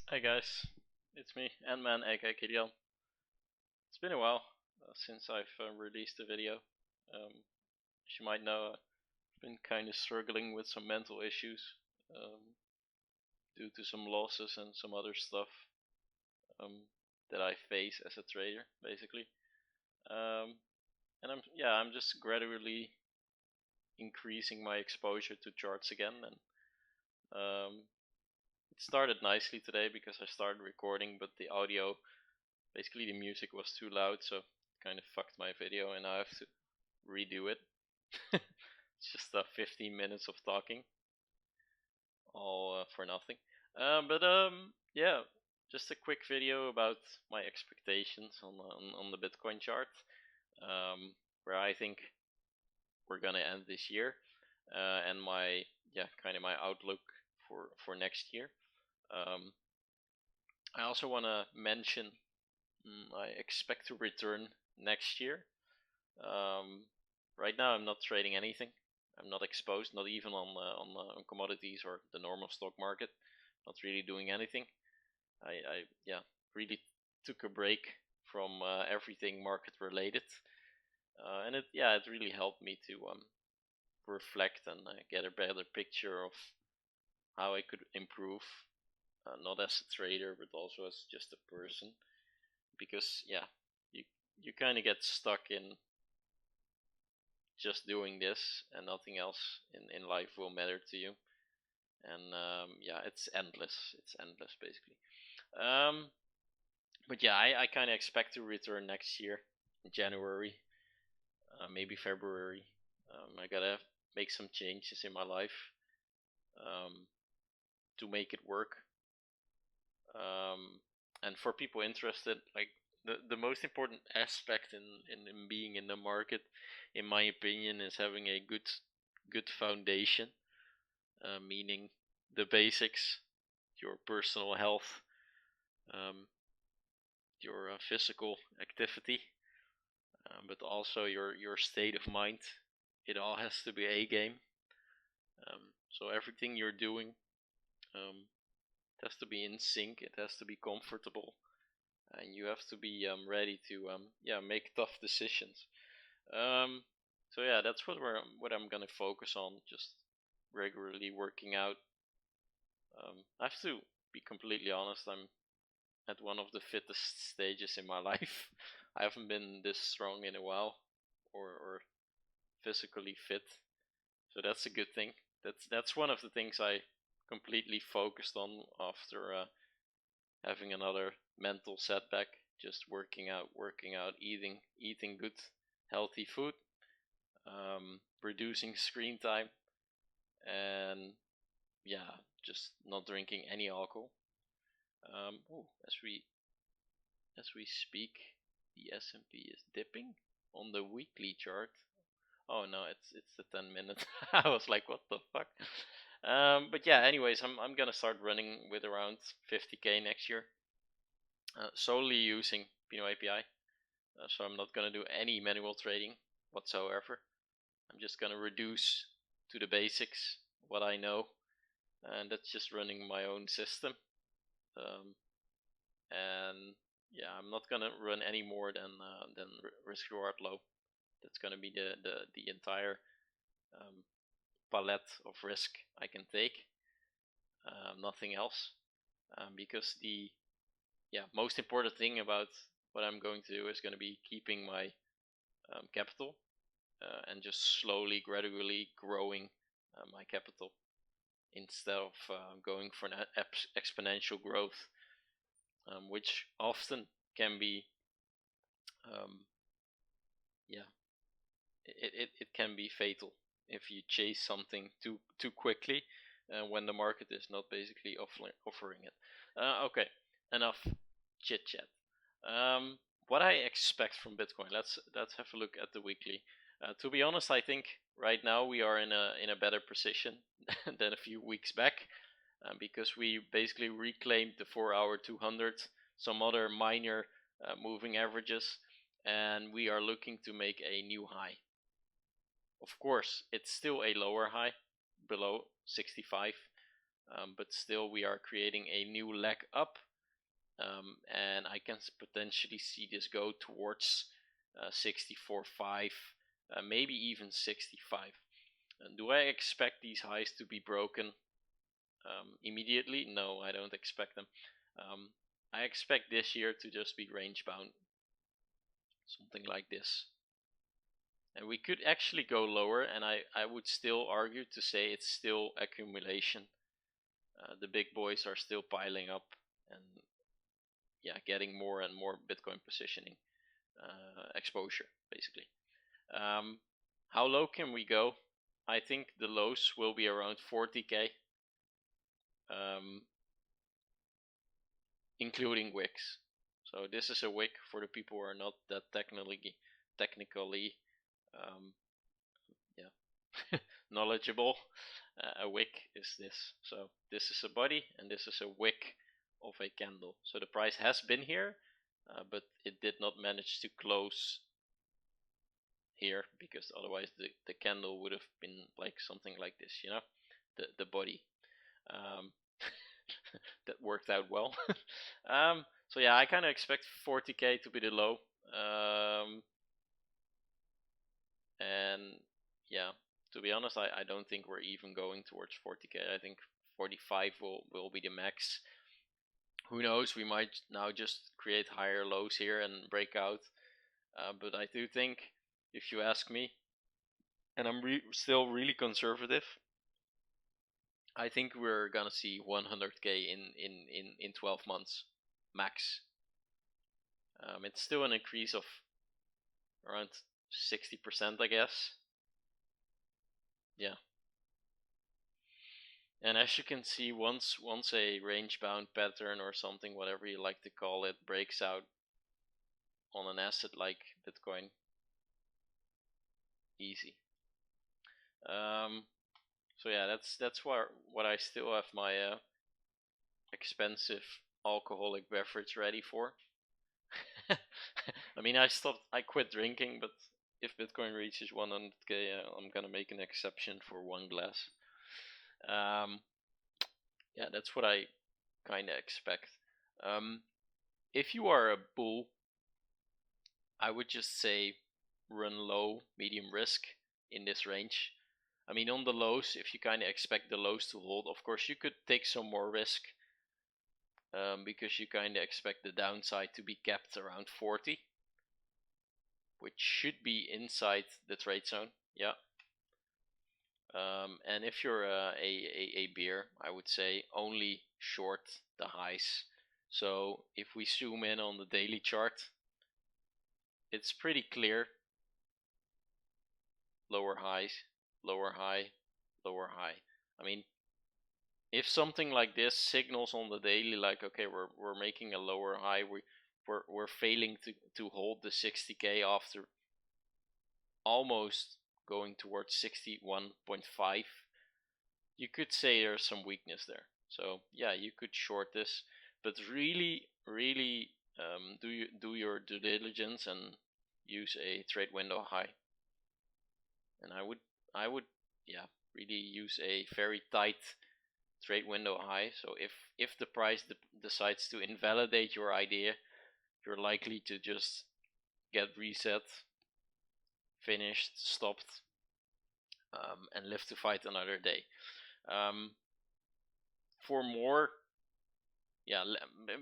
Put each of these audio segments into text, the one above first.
Hi guys, it's me, Ant-Man aka KDL. It's been a while since I've released a video. As you might know, I've been kind of struggling with some mental issues um, due to some losses and some other stuff um, that I face as a trader, basically. Um, and I'm just gradually increasing my exposure to charts again, and um, it started nicely today because I started recording, but the audio, basically the music was too loud, so kind of fucked my video, and I have to redo it. It's just 15 minutes of talking, all for nothing. Yeah, just a quick video about my expectations on the Bitcoin chart, where I think we're gonna end this year, and my kind of my outlook for next year. Um, I also want to mention I expect to return next year. Right now, I'm not trading anything. I'm not exposed, not even on commodities or the normal stock market. Not really doing anything. I really took a break from everything market related, and it really helped me to reflect and get a better picture of how I could improve, not as a trader but also as just a person. Because you you kind of get stuck in just doing this and nothing else in life will matter to you. And it's endless. It's endless basically. Um, but yeah, I kind of expect to return next year, in January, maybe February. I gotta make some changes in my life um, to make it work. And for people interested, like the most important aspect in being in the market, in my opinion, is having a good foundation, meaning the basics, your personal health, um, your physical activity, but also your state of mind. It all has to be a game. So everything you're doing it has to be in sync. It has to be comfortable, and you have to be ready to make tough decisions. Um, so yeah, that's what I'm gonna focus on. Just regularly working out. I have to be completely honest. I'm at one of the fittest stages in my life. I haven't been this strong in a while, or physically fit. So that's a good thing. That's one of the things I completely focused on after having another mental setback. Just working out, eating good, healthy food, reducing screen time, and just not drinking any alcohol. As we speak, the S&P is dipping on the weekly chart. Oh no, it's the 10 minute. I was like, what the fuck? But yeah, anyways, I'm gonna start running with around 50k next year, solely using Pino API. So I'm not gonna do any manual trading whatsoever. I'm just gonna reduce to the basics what I know, and that's just running my own system. Um, and yeah, I'm not gonna run any more than risk reward low. That's gonna be the entire um, palette of risk I can take, nothing else. Because the most important thing about what I'm going to do is going to be keeping my capital, and just slowly, gradually growing my capital instead of going for an exponential growth, which often can be, um, yeah, it can be fatal if you chase something too quickly when the market is not basically offering it. Okay, enough chit chat. Um, what I expect from Bitcoin. Let's have a look at the weekly. To be honest, I think right now we are in a better position than a few weeks back, because we basically reclaimed the 4-hour 200, some other minor moving averages, and we are looking to make a new high. Of course, it's still a lower high, below 65, but still we are creating a new leg up, and I can potentially see this go towards 64.5, maybe even 65. And do I expect these highs to be broken immediately? No, I don't expect them. I expect this year to just be range bound, something like this. And we could actually go lower, and I would still argue to say it's still accumulation. The big boys are still piling up and yeah, getting more and more Bitcoin positioning exposure, basically. How low can we go? I think the lows will be around 40k, including wicks. So this is a wick for the people who are not that technically yeah, knowledgeable. A wick is this. So this is a body and this is a wick of a candle. So the price has been here, but it did not manage to close here, because otherwise the candle would have been like something like this, you know, the body. That worked out well. So yeah, I kind of expect 40k to be the low, and yeah, to be honest, I don't think we're even going towards 40k. I think 45 will be the max. Who knows, we might now just create higher lows here and break out, but I do think, if you ask me, and I'm still really conservative, I think we're gonna see 100k in 12 months max. It's still an increase of around 60%, I guess. Yeah. And as you can see, once a range bound pattern or something, whatever you like to call it, breaks out on an asset like Bitcoin, easy. So yeah, that's what I still have my expensive alcoholic beverage ready for. I mean, I quit drinking, but if Bitcoin reaches 100k, I'm gonna make an exception for one glass. Yeah, that's what I kind of expect. If you are a bull, I would just say run low, medium risk in this range. I mean, on the lows, if you kind of expect the lows to hold, of course you could take some more risk, because you kind of expect the downside to be kept around 40, which should be inside the trade zone. Yeah. And if you're a beer, I would say only short the highs. So if we zoom in on the daily chart, it's pretty clear. Lower highs, lower high, lower high. I mean, if something like this signals on the daily, like, okay, we're making a lower high, we're failing to hold the 60k after almost going towards 61.5, you could say there's some weakness there. So yeah, you could short this, but really do your due diligence and use a trade window high. And I would yeah, really use a very tight trade window high. So if the price decides to invalidate your idea, you're likely to just get reset, finished, stopped, and live to fight another day. For more, yeah,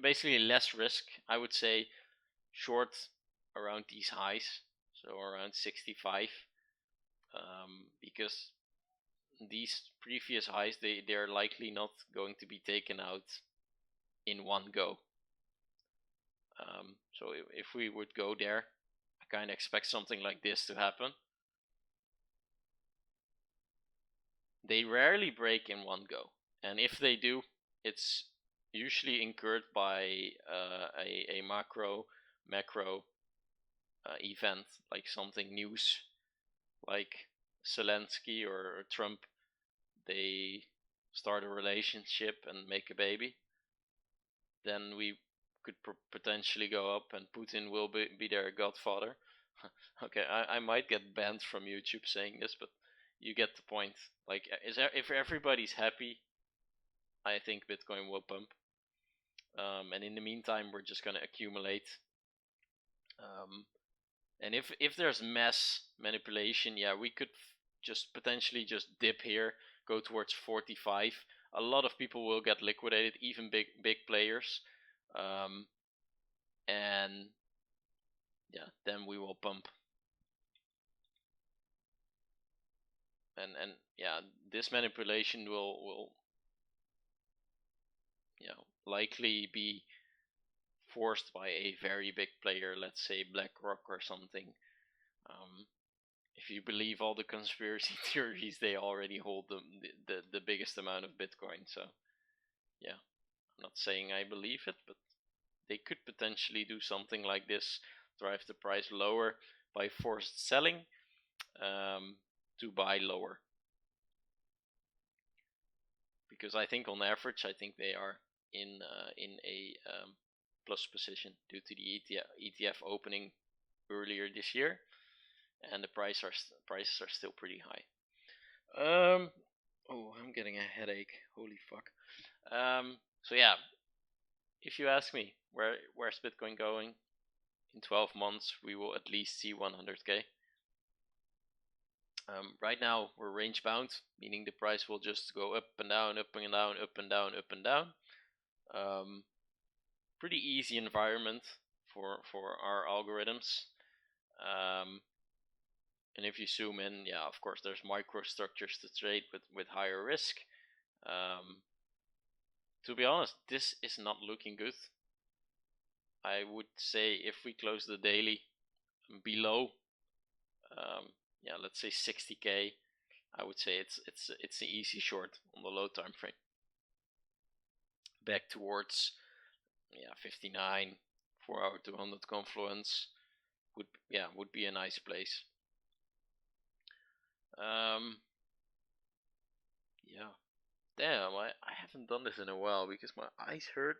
basically less risk, I would say short around these highs, so around 65, because these previous highs, they're likely not going to be taken out in one go. So if we would go there, I kind of expect something like this to happen. They rarely break in one go, and if they do, it's usually incurred by a macro event, like something news, like Zelensky or Trump. They start a relationship and make a baby, then we could potentially go up, and Putin will be their godfather. Okay, I might get banned from YouTube saying this, but you get the point. Like, if everybody's happy, I think Bitcoin will pump. And in the meantime, we're just gonna accumulate. And if there's mass manipulation, yeah, we could just potentially just dip here, go towards 45. A lot of people will get liquidated, even big players, and yeah, then we will pump. And yeah, this manipulation will likely be forced by a very big player, let's say BlackRock or something. If you believe all the conspiracy theories, they already hold the biggest amount of Bitcoin. So yeah, I'm not saying I believe it, but they could potentially do something like this, drive the price lower by forced selling to buy lower. Because I think on average, I think they are in a plus position due to the ETF opening earlier this year, and the prices are still pretty high. Oh, I'm getting a headache. Holy fuck. So yeah, if you ask me where's Bitcoin going in 12 months, we will at least see 100k. Right now we're range bound, meaning the price will just go up and down, up and down, up and down, up and down. Pretty easy environment for our algorithms. And if you zoom in, yeah, of course there's microstructures to trade with higher risk. To be honest, this is not looking good. I would say if we close the daily below, yeah, let's say 60k, I would say it's an easy short on the low time frame. Back towards 59, 4-hour 200 confluence would be a nice place. Yeah, damn, I haven't done this in a while because my eyes hurt,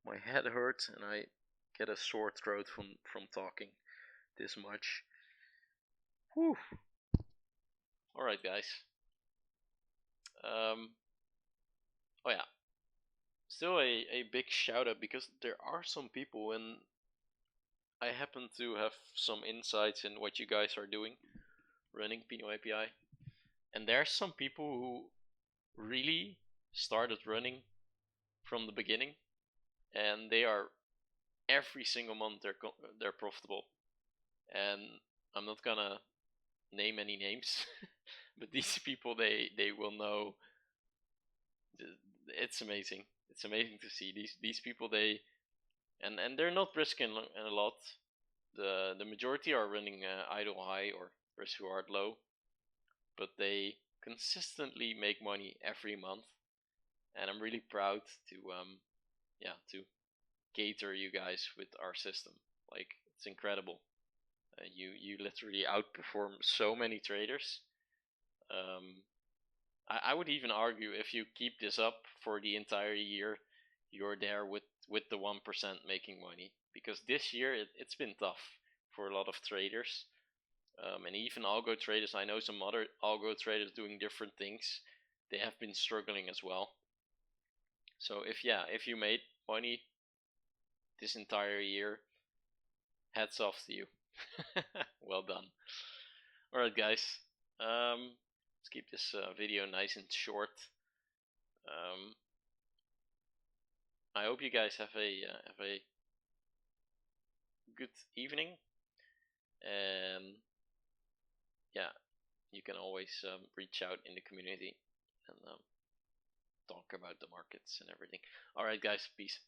my head hurts, and I get a sore throat from talking this much. Whew. All right, guys. Oh yeah, still a big shout out because there are some people, and I happen to have some insights in what you guys are doing running Pinot API, and there are some people who really started running from the beginning, and they are every single month they're profitable. And I'm not gonna name any names, but these people they will know. It's amazing. It's amazing to see these people. And they're not risking a lot. The majority are running idle high or risk reward low, but they consistently make money every month, and I'm really proud to to cater you guys with our system. Like, it's incredible. You literally outperform so many traders. I would even argue if you keep this up for the entire year, you're there with the 1% making money, because this year it's been tough for a lot of traders, and even algo traders. I know some other algo traders doing different things. They have been struggling as well. So if you made money this entire year, hats off to you. Well done. Alright guys, let's keep this video nice and short. I hope you guys have a good evening, and yeah, you can always reach out in the community and talk about the markets and everything. Alright guys, peace.